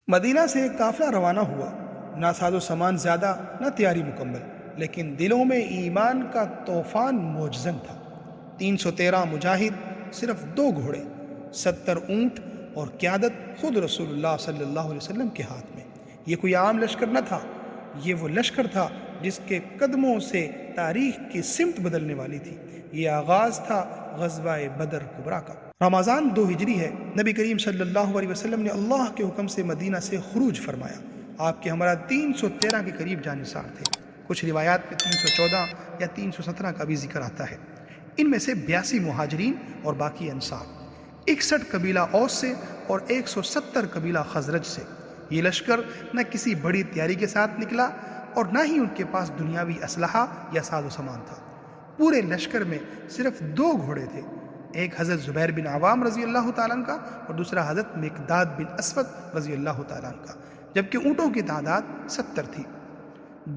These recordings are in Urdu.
مدینہ سے ایک قافلہ روانہ ہوا، نہ ساز و سامان زیادہ نہ تیاری مکمل، لیکن دلوں میں ایمان کا طوفان موجزن تھا۔ 313 مجاہد، صرف 2 گھوڑے، 70 اونٹ اور قیادت خود رسول اللہ صلی اللہ علیہ وسلم کے ہاتھ میں۔ یہ کوئی عام لشکر نہ تھا، یہ وہ لشکر تھا جس کے قدموں سے تاریخ کی سمت بدلنے والی تھی۔ یہ آغاز تھا غزوہ بدر کبریٰ کا۔ رمضان 2 ہجری ہے۔ نبی کریم صلی اللہ علیہ وسلم نے اللہ کے حکم سے مدینہ سے خروج فرمایا۔ آپ کے ہمراہ 313 کے قریب جانثار تھے۔ کچھ روایات میں 314 یا 317 کا بھی ذکر آتا ہے۔ ان میں سے 82 مہاجرین اور باقی انصار، 61 قبیلہ اوس سے اور 170 قبیلہ خزرج سے۔ یہ لشکر نہ کسی بڑی تیاری کے ساتھ نکلا اور نہ ہی ان کے پاس دنیاوی اسلحہ یا ساز و سامان تھا۔ پورے لشکر میں صرف 2 گھوڑے تھے، ایک حضرت زبیر بن عوام رضی اللہ تعالیٰ عنہ کا اور دوسرا حضرت مقداد بن اسود رضی اللہ تعالیٰ عنہ کا، جبکہ اونٹوں کی تعداد 70 تھی،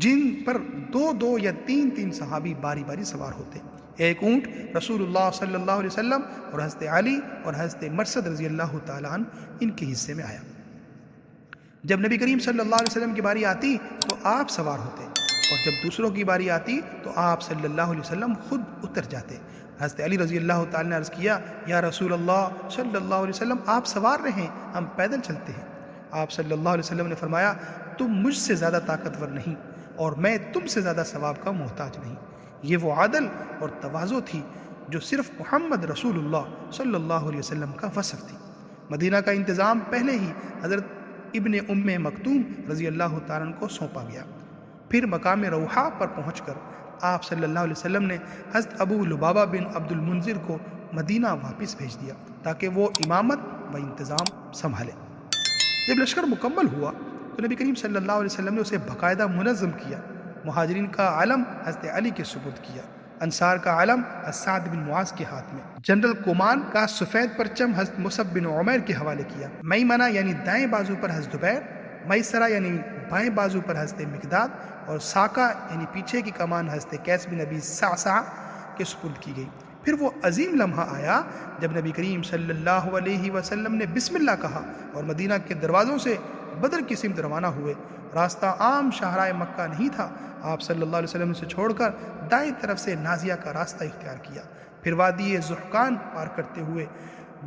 جن پر 2 یا 3 صحابی باری باری سوار ہوتے۔ ایک اونٹ رسول اللہ صلی اللہ علیہ وسلم اور حضرت علی اور حضرت مرثد رضی اللہ تعالیٰ عنہ ان کے حصے میں آیا۔ جب نبی کریم صلی اللہ علیہ وسلم کی باری آتی تو آپ سوار ہوتے، اور جب دوسروں کی باری آتی تو آپ صلی اللہ علیہ وسلم خود اتر جاتے۔ حضرت علی رضی اللہ تعالیٰ نے عرض کیا، یا رسول اللہ صلی اللہ علیہ وسلم، آپ سوار رہیں، ہم پیدل چلتے ہیں۔ آپ صلی اللہ علیہ وسلم نے فرمایا، تم مجھ سے زیادہ طاقتور نہیں اور میں تم سے زیادہ ثواب کا محتاج نہیں۔ یہ وہ عدل اور تواضع تھی جو صرف محمد رسول اللہ صلی اللہ علیہ وسلم کا وصف تھی۔ مدینہ کا انتظام پہلے ہی حضرت ابن ام مکتوم رضی اللہ تعالیٰ عنہ کو سونپا گیا۔ پھر مقام روحا پر پہنچ کر آپ صلی اللہ علیہ وسلم نے حضرت ابو لبابہ بن عبد المنذر کو مدینہ واپس بھیج دیا تاکہ وہ امامت و انتظام سنبھالے۔ جب لشکر مکمل ہوا تو نبی کریم صلی اللہ علیہ وسلم نے اسے باقاعدہ منظم کیا۔ مہاجرین کا علم حضرت علی کے سپرد کیا، انصار کا علم حضرت سعد بن معاذ کے ہاتھ میں، جنرل کومان کا سفید پرچم حضرت مصعب بن عمیر کے حوالے کیا، میمنہ یعنی دائیں بازو پر حضرت زبیر، میسرہ یعنی بائیں بازو پر حضرت مقداد، اور ساکا یعنی پیچھے کی کمان حضرت قیس بن ابی صعصع کے سپرد کی گئی۔ پھر وہ عظیم لمحہ آیا جب نبی کریم صلی اللہ علیہ وسلم نے بسم اللہ کہا اور مدینہ کے دروازوں سے بدر کی سمت روانہ ہوئے۔ راستہ عام شاہراہ مکہ نہیں تھا، آپ صلی اللہ علیہ وسلم سے چھوڑ کر دائیں طرف سے نازیہ کا راستہ اختیار کیا، پھر وادی زحقان پار کرتے ہوئے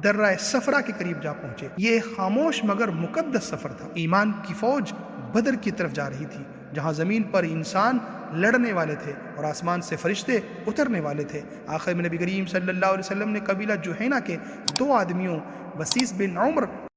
درہ صفرا کے قریب جا پہنچے۔ یہ ایک خاموش مگر مقدس سفر تھا۔ ایمان کی فوج بدر کی طرف جا رہی تھی، جہاں زمین پر انسان لڑنے والے تھے اور آسمان سے فرشتے اترنے والے تھے۔ آخر میں نبی کریم صلی اللہ علیہ وسلم نے قبیلہ جوہینہ کے 2 آدمیوں، وسیس بن عمر